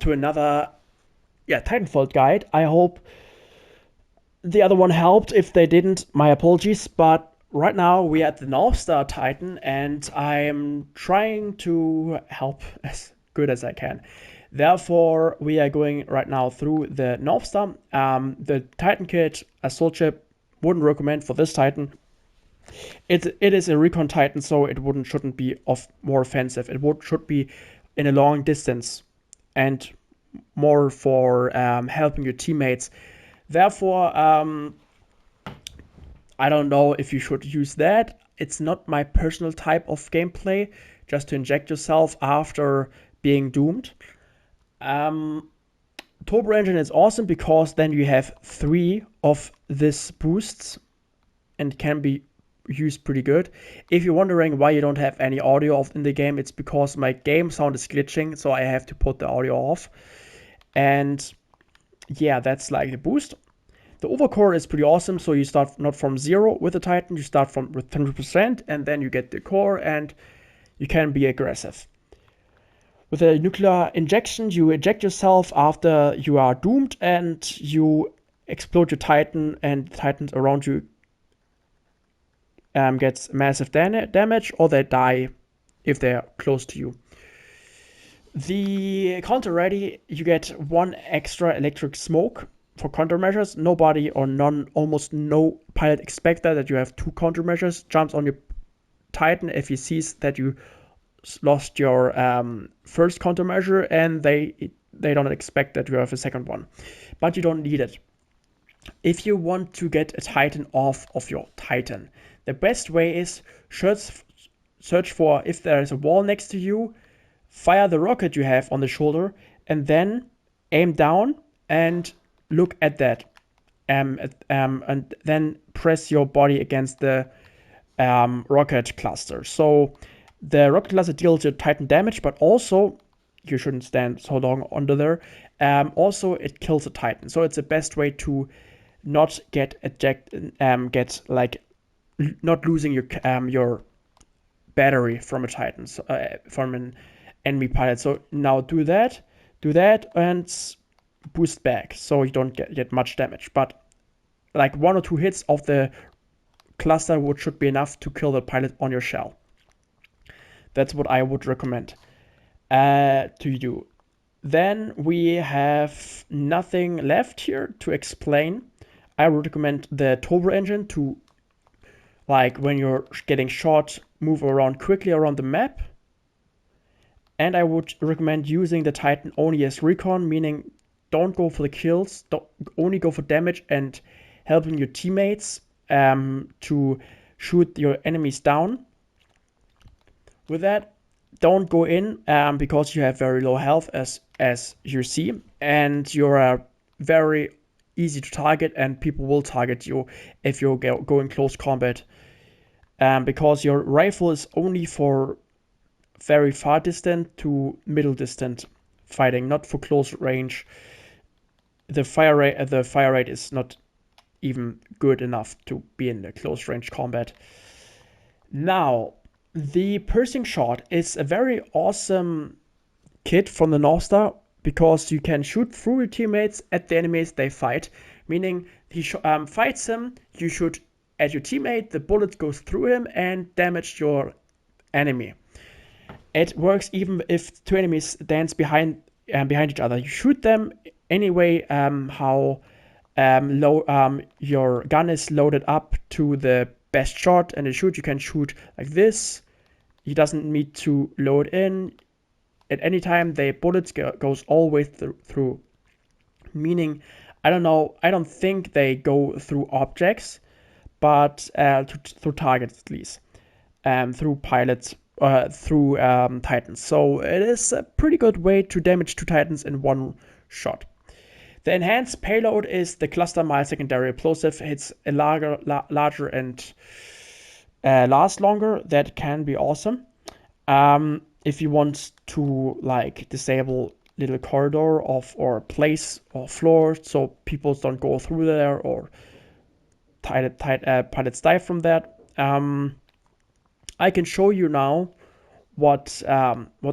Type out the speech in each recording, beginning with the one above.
to another Titanfall guide. I hope the other one helped. If they didn't, my apologies. But right now we are at the Northstar-Titan, and I'm trying to help as good as I can. Therefore, we are going right now through the Northstar. The Titan kit, assault ship, wouldn't recommend for this Titan. It is a recon Titan, so it shouldn't be more offensive. Should be in a long distance and more for helping your teammates. Therefore, I don't know if you should use that. It's not my personal type of gameplay, just to inject yourself after being doomed. Turbo Engine is awesome because then you have 3 of these boosts and can be used pretty good. If you're wondering why you don't have any audio in the game, it's because my game sound is glitching, so I have to put the audio off. And yeah, that's like the boost. The overcore is pretty awesome, so you start not from 0 with the Titan, you start with 100%, and then you get the core and you can be aggressive. With a nuclear injection, you eject yourself after you are doomed and you explode your Titan, and the Titans around you gets massive damage, or they die if they're close to you. The counter ready, you get 1 extra electric smoke for countermeasures. Nobody or almost no pilot expect that you have 2 countermeasures. Jumps on your Titan if he sees that you lost your first countermeasure, and they don't expect that you have a second one. But you don't need it. If you want to get a Titan off of your Titan, the best way is search for if there is a wall next to you, fire the rocket you have on the shoulder, and then aim down and look at that. And then press your body against the rocket cluster. So the rocket cluster deals your Titan damage, but also you shouldn't stand so long under there. Also, it kills a Titan. So it's the best way to not get ejected, not losing your battery from a Titan, from an enemy pilot. So now do that, and boost back, so you don't get much damage. But like 1 or 2 hits of the cluster should be enough to kill the pilot on your shell. That's what I would recommend to do. Then we have nothing left here to explain. I would recommend the turbo engine to, like, when you're getting shot, move around quickly around the map. And I would recommend using the Titan only as recon, meaning don't go for the kills, only go for damage and helping your teammates to shoot your enemies down. With that, don't go in because you have very low health, as you see, and you're very easy to target, and people will target you if you go in close combat, because your rifle is only for very far distant to middle distant fighting, not for close range. The fire rate is not even good enough to be in the close range combat. Now, the piercing shot is a very awesome kit from the Northstar, because you can shoot through your teammates at the enemies they fight. Meaning, he fights him, you shoot at your teammate, the bullet goes through him and damage your enemy. It works even if 2 enemies dance behind each other. You shoot them anyway, how your gun is loaded up to the best shot, and you can shoot like this. He doesn't need to load in. At any time, the bullets goes all the way through. Meaning, I don't think they go through objects, but through targets at least, through pilots, through Titans. So it is a pretty good way to damage 2 Titans in one shot. The enhanced payload is the cluster mile secondary explosive. It's a larger and lasts longer. That can be awesome. If you want to disable little corridor or place or floor so people don't go through there, or pilots die from that. I can show you now what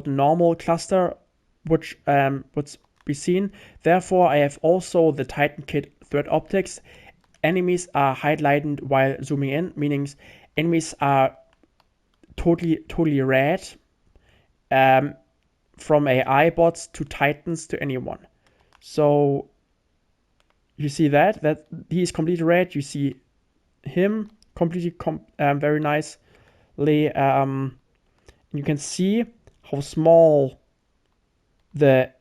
normal cluster, which be seen. Therefore, I have also the Titan kit thread optics. Enemies are highlighted while zooming in, meaning enemies are totally red, from AI bots to Titans to anyone. So you see that he is completely red. You see him completely very nicely. You can see how small the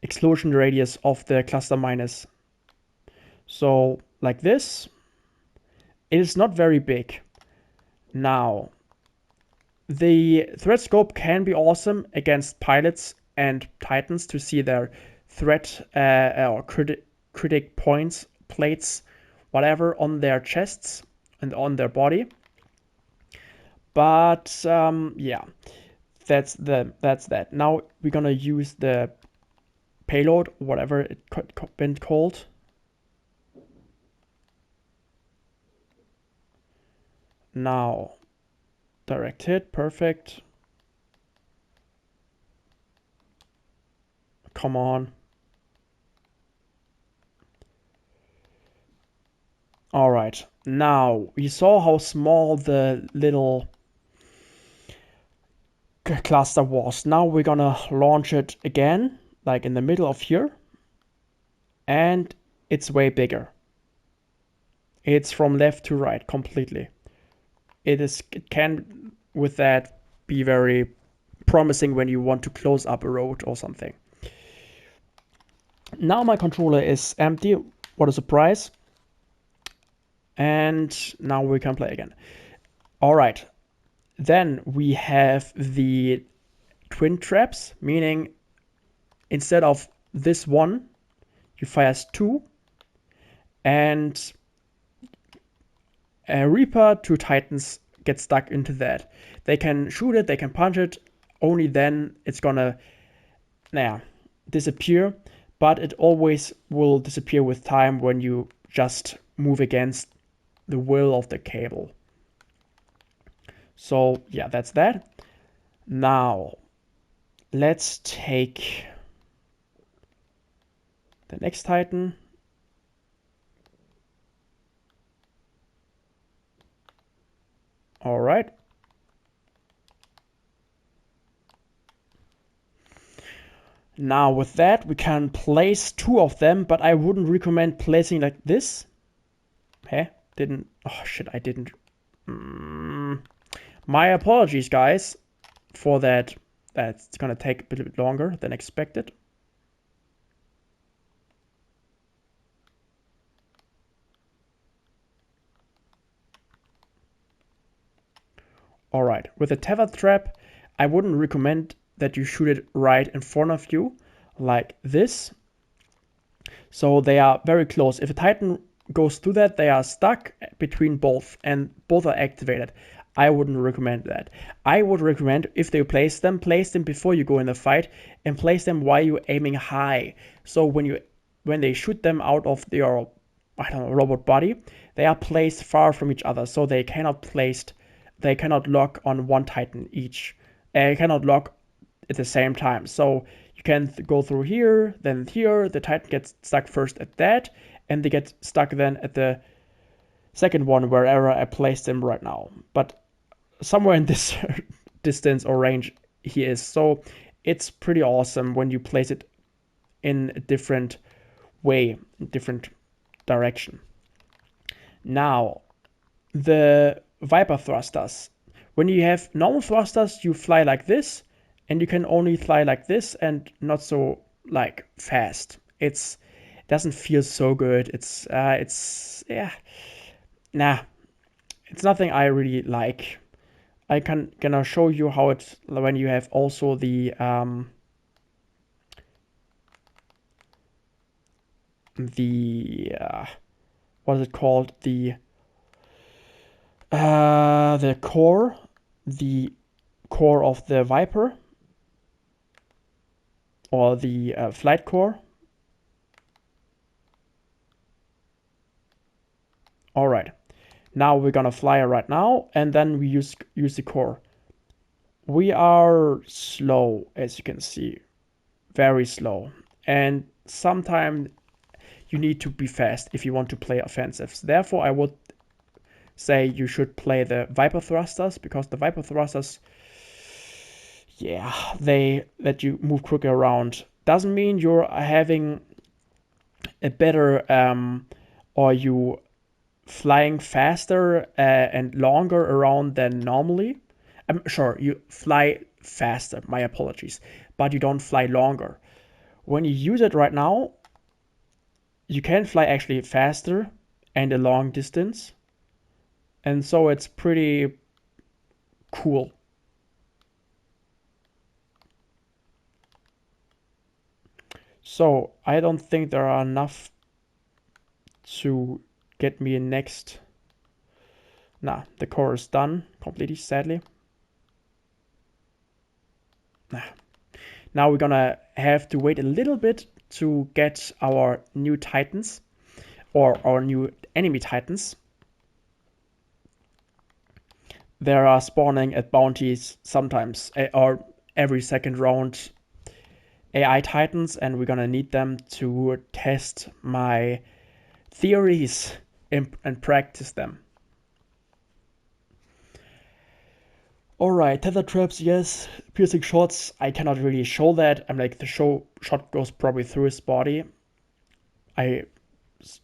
explosion radius of the cluster mine is. So like this, it is not very big. Now, the threat scope can be awesome against pilots and Titans to see their threat or critic points, plates, whatever on their chests and on their body. But yeah, that's that. Now we're gonna use the payload, whatever it could been called. Now, direct hit, perfect. Come on. All right, now we saw how small the little cluster was. Now we're gonna launch it again, like in the middle of here, and it's way bigger. It's from left to right completely. It can with that be very promising when you want to close up a road or something. Now my controller is empty. What a surprise. And now we can play again. All right. Then we have the twin traps, meaning instead of this one, you fire 2, and a Reaper, 2 Titans get stuck into that. They can shoot it, they can punch it, only then it's gonna disappear, but it always will disappear with time when you just move against the will of the cable. So yeah, that's that. Now let's take the next Titan. All right. Now with that, we can place 2 of them, but I wouldn't recommend placing like this. I didn't. My apologies, guys, for that. That's gonna take a bit longer than expected. All right, with a tether trap, I wouldn't recommend that you shoot it right in front of you, like this. So they are very close. If a Titan goes through that, they are stuck between both, and both are activated. I wouldn't recommend that. I would recommend, if they place them before you go in the fight, and place them while you're aiming high. So when they shoot them out of your robot body, they are placed far from each other, so they cannot lock on one Titan each. They cannot lock at the same time. So you can go through here, then here. The Titan gets stuck first at that, and they get stuck then at the second one, wherever I place them right now. But somewhere in this distance or range he is. So it's pretty awesome when you place it in a different way, in different direction. Now, the Viper thrusters. When you have normal thrusters, you fly like this, and you can only fly like this and not so like fast. It doesn't feel so good. It's nothing I really like. I gonna show you how it when you have also the what is it called, the core of the Viper, or the flight core. All right, now we're gonna fly right now, and then we use the core. We are slow, as you can see, very slow. And sometimes you need to be fast if you want to play offensives. Therefore, I would say you should play the Viper Thrusters, because the Viper Thrusters, yeah, they let you move quicker around. Doesn't mean you're having a better or you flying faster and longer around than normally. I'm sure you fly faster, my apologies, but you don't fly longer. When you use it right now, you can fly actually faster and a long distance, and so it's pretty cool. So I don't think there are enough to get me a next. Nah, the core is done completely, sadly. Nah. Now we're gonna have to wait a little bit to get our new Titans, or our new enemy Titans. There are spawning at bounties sometimes, or every second round, AI Titans, and we're gonna need them to test my theories and practice them. Alright, tether traps, yes. Piercing shots, I cannot really show that. I'm like, the shot goes probably through his body. I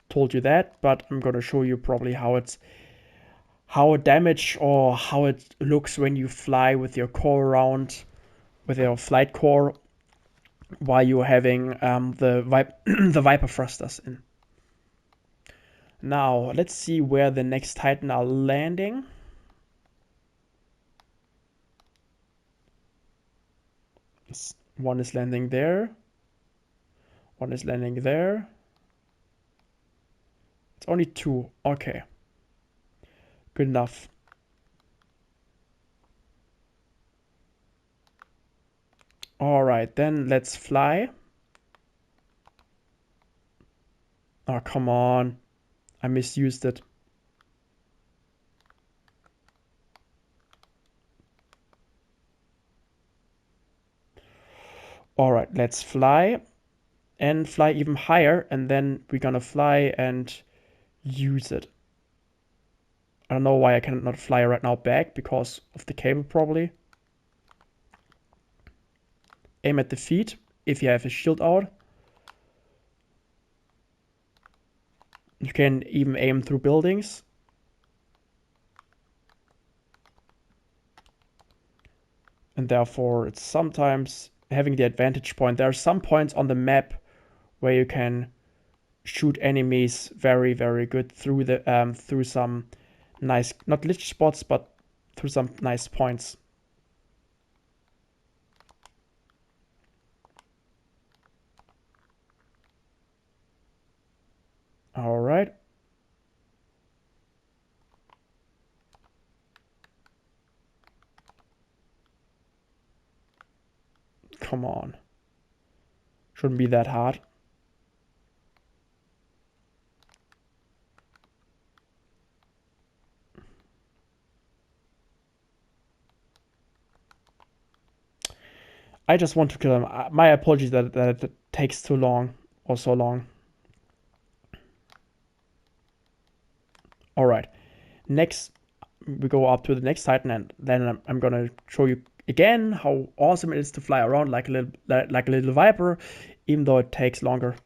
told you that, but I'm gonna show you probably how it damage, or how it looks when you fly with your core around, with your flight core, while you're having the Viper thrusters in. Now, let's see where the next Titan are landing. One is landing there. One is landing there. It's only two. Okay. Good enough. Alright, then let's fly. Oh, come on. I misused it. Alright, let's fly. And fly even higher, and then we're gonna fly and use it. I don't know why I cannot fly right now back, because of the cable probably. Aim at the feet if you have a shield out. You can even aim through buildings. And therefore it's sometimes having the advantage point. There are some points on the map where you can shoot enemies very, very good through the through some nice, not glitch spots, but through some nice points. All right. Come on. Shouldn't be that hard. I just want to kill him. My apologies that it takes too long, or so long. All right. Next, we go up to the next Titan, and then I'm gonna show you again how awesome it is to fly around like a little Viper, even though it takes longer.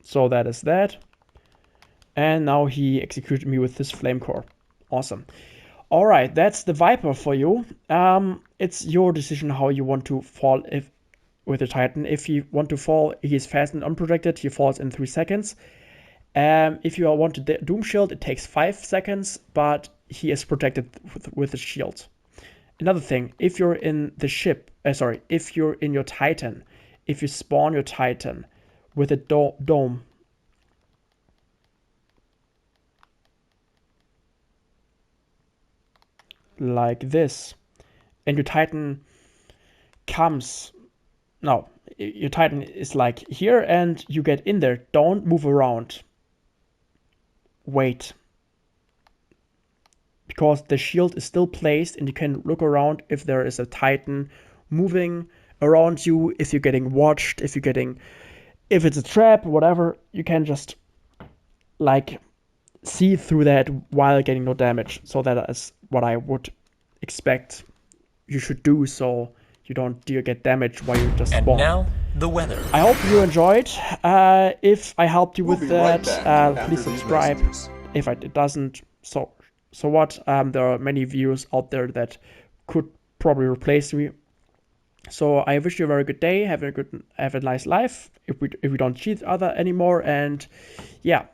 So that is that. And now he executed me with this flame core. Awesome. All right, that's the Viper for you. It's your decision how you want to fall with the Titan. If you want to fall, he is fast and unprotected. He falls in 3 seconds. If you want to Doom Shield, it takes 5 seconds, but he is protected with the shield. Another thing, if you're in the ship, if you're in your Titan, if you spawn your Titan with a dome, like this, and your Titan comes, no, your Titan is like here, and you get in there, don't move around. Wait. because the shield is still placed and you can look around if there is a Titan moving around you, if you're getting watched, if it's a trap, whatever, you can just like see through that while getting no damage. So that is what I would expect you should do, so you don't get damage while you just spawn. And now, the weather. I hope you enjoyed. If I helped you with that, please subscribe. If it doesn't, so what? There are many views out there that could probably replace me. So I wish you a very good day. Have a nice life. If we don't cheat other anymore, and yeah,